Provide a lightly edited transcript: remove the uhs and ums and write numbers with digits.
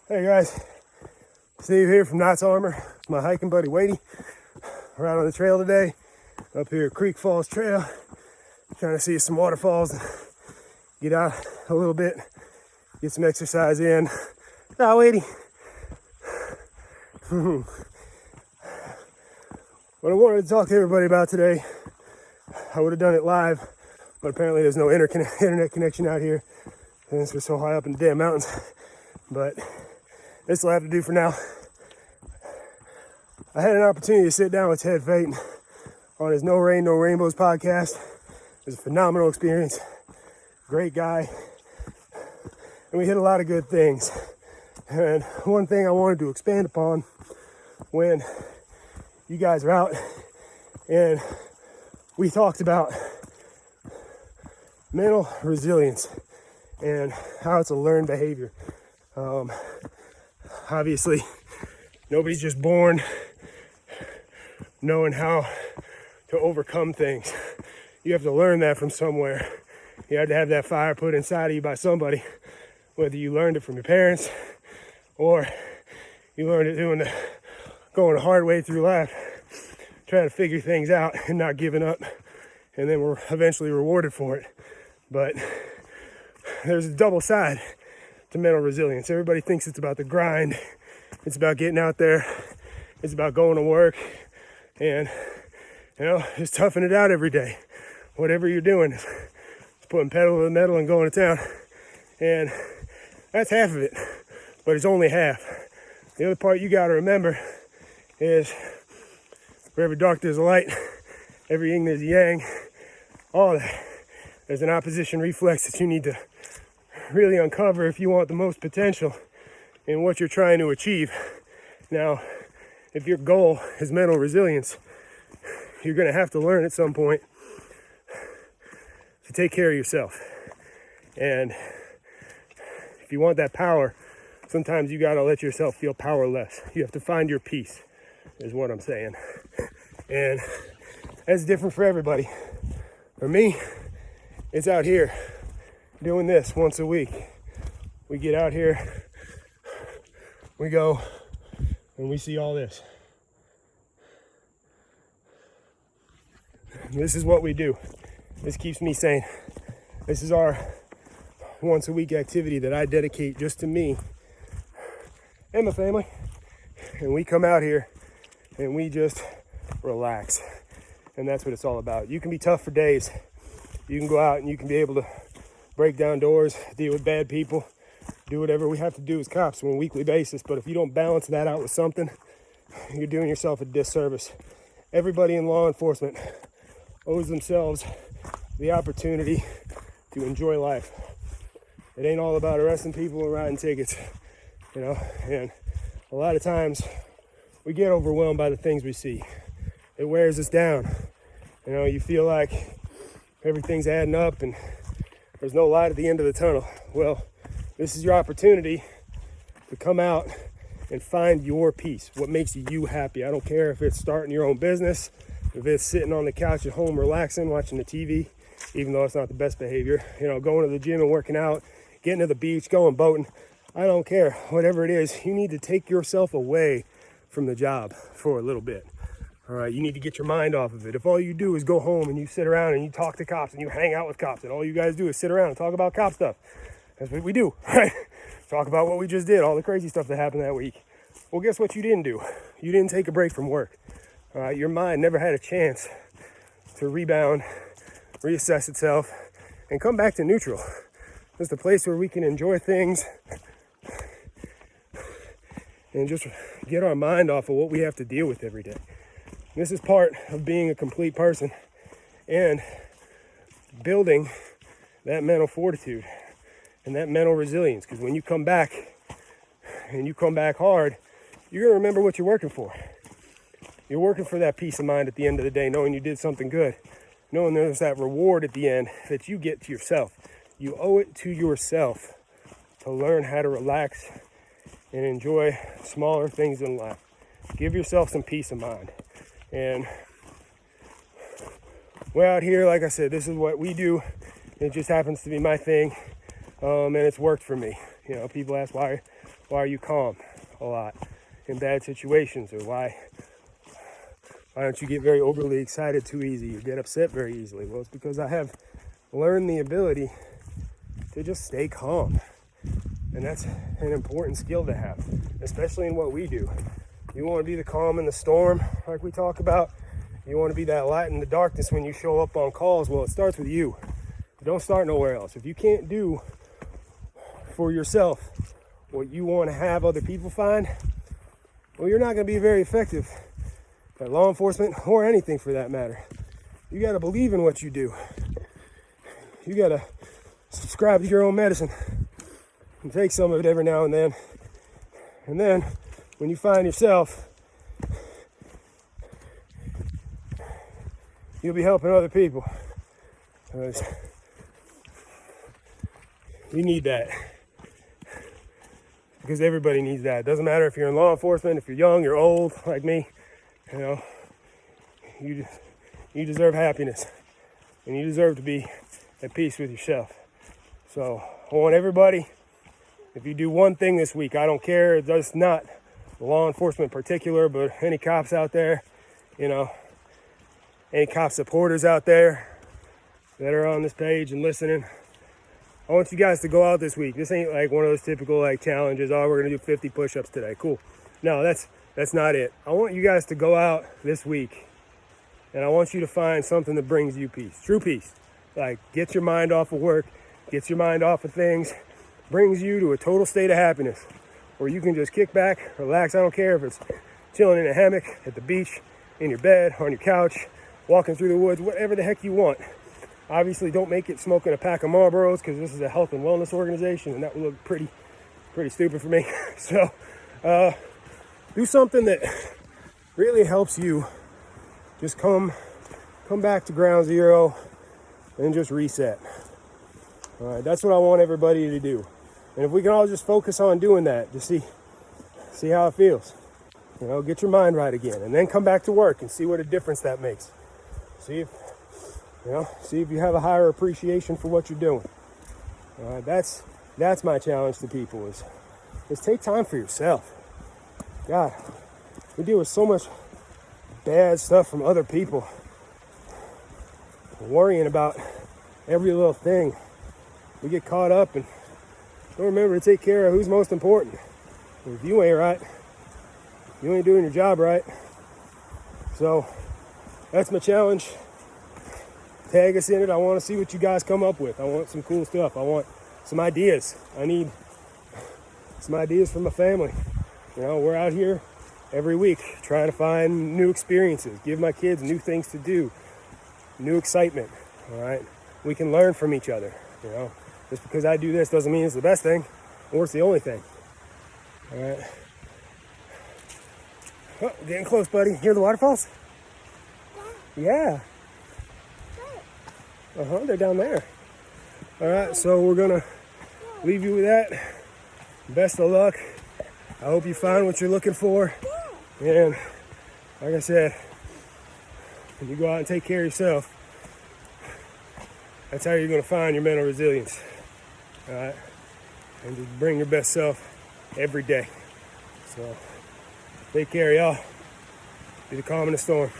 Hey guys, Steve here from Knott's Armor. It's my hiking buddy Wadey. We're out on the trail today, up here at Creek Falls Trail, trying to see some waterfalls and get out a little bit, get some exercise in. Now, Wadey. What I wanted to talk to everybody about today, I would have done it live, but apparently there's no internet connection out here since we're so high up in the damn mountains. But this will have to do for now. I had an opportunity to sit down with Ted Phaeton on his No Rain, No Rainbows podcast. It was a phenomenal experience. Great guy. And we hit a lot of good things. And one thing I wanted to expand upon when you guys are out and we talked about mental resilience and how it's a learned behavior. Obviously, nobody's just born knowing how to overcome things. You have to learn that from somewhere. You have to have that fire put inside of you by somebody, whether you learned it from your parents or you learned it going the hard way through life, trying to figure things out and not giving up, and then we're eventually rewarded for it. But there's a double side to mental resilience. Everybody thinks it's about the grind. It's about getting out there. It's about going to work and, just toughing it out every day. Whatever you're doing, is putting pedal to the metal and going to town. And that's half of it, but it's only half. The other part you got to remember is for every dark there's a light, every yin there's a yang, all that. There's an opposition reflex that you need to really uncover if you want the most potential in what you're trying to achieve. Now, if your goal is mental resilience, you're going to have to learn at some point to take care of yourself. And if you want that power, sometimes you got to let yourself feel powerless. You have to find your peace, is what I'm saying. And that's different for everybody. For me, it's out here doing this once a week. We get out here, we go, and we see all this. This is what we do. This keeps me sane. This is our once a week activity that I dedicate just to me and my family. And we come out here and we just relax. And that's what it's all about. You can be tough for days. You can go out and you can be able to break down doors, deal with bad people, do whatever we have to do as cops on a weekly basis. But if you don't balance that out with something, you're doing yourself a disservice. Everybody in law enforcement owes themselves the opportunity to enjoy life. It ain't all about arresting people and writing tickets, and a lot of times we get overwhelmed by the things we see. It wears us down. You feel like everything's adding up and there's no light at the end of the tunnel. Well, this is your opportunity to come out and find your peace, what makes you happy. I don't care if it's starting your own business, if it's sitting on the couch at home relaxing, watching the TV, even though it's not the best behavior, going to the gym and working out, getting to the beach, going boating. I don't care. Whatever it is, you need to take yourself away from the job for a little bit. All right, you need to get your mind off of it. If all you do is go home and you sit around and you talk to cops and you hang out with cops and all you guys do is sit around and talk about cop stuff, that's what we do, right? Talk about what we just did, all the crazy stuff that happened that week. Well, guess what you didn't do? You didn't take a break from work. All right, your mind never had a chance to rebound, reassess itself, and come back to neutral. It's the place where we can enjoy things and just get our mind off of what we have to deal with every day. This is part of being a complete person and building that mental fortitude and that mental resilience. Because when you come back and you come back hard, you're going to remember what you're working for. You're working for that peace of mind at the end of the day, knowing you did something good, knowing there's that reward at the end that you get to yourself. You owe it to yourself to learn how to relax and enjoy smaller things in life. Give yourself some peace of mind. And we're out here, like I said, this is what we do. It just happens to be my thing, and it's worked for me. You know, people ask why are you calm a lot in bad situations, or why don't you get very overly excited too easy or get upset very easily? Well, it's because I have learned the ability to just stay calm. And that's an important skill to have, especially in what we do. You want to be the calm in the storm, like we talk about. You want to be that light in the darkness when you show up on calls. Well, it starts with you. Don't start nowhere else. If you can't do for yourself what you want to have other people find, well, you're not going to be very effective at law enforcement or anything for that matter. You got to believe in what you do. You got to subscribe to your own medicine and take some of it every now and then. And then when you find yourself, you'll be helping other people. Because you need that. Because everybody needs that. It doesn't matter if you're in law enforcement, if you're young, you're old, like me. You know, you deserve happiness. And you deserve to be at peace with yourself. So I want everybody, if you do one thing this week, I don't care, it's just not law enforcement in particular, but any cops out there, you know, any cop supporters out there that are on this page and listening, I want you guys to go out this week. This ain't like one of those typical like challenges, oh, we're gonna do 50 push-ups today, cool. No, that's not it. I want you guys to go out this week and I want you to find something that brings you peace, true peace. Like, get your mind off of work, gets your mind off of things, brings you to a total state of happiness where you can just kick back, relax. I don't care if it's chilling in a hammock, at the beach, in your bed, on your couch, walking through the woods, whatever the heck you want. Obviously, don't make it smoking a pack of Marlboros, because this is a health and wellness organization, and that would look pretty stupid for me. So do something that really helps you just come back to ground zero and just reset. All right, that's what I want everybody to do. And if we can all just focus on doing that, just see how it feels. You know, get your mind right again, and then come back to work and see what a difference that makes. See if you have a higher appreciation for what you're doing. All right, that's my challenge to people is take time for yourself. God, we deal with so much bad stuff from other people, worrying about every little thing. We get caught up and don't remember to take care of who's most important. If you ain't right, you ain't doing your job right. So that's my challenge. Tag us in it. I want to see what you guys come up with. I want some cool stuff. I want some ideas. I need some ideas from my family. You know, we're out here every week trying to find new experiences, give my kids new things to do, new excitement. All right, we can learn from each other. You know, just because I do this doesn't mean it's the best thing or it's the only thing. All right. Oh, getting close, buddy. Hear the waterfalls? Yeah. They're down there. All right, so we're gonna leave you with that. Best of luck. I hope you find what you're looking for. And like I said, when you go out and take care of yourself, that's how you're gonna find your mental resilience. All right, and just bring your best self every day. So take care, y'all. Be the calm in the storm.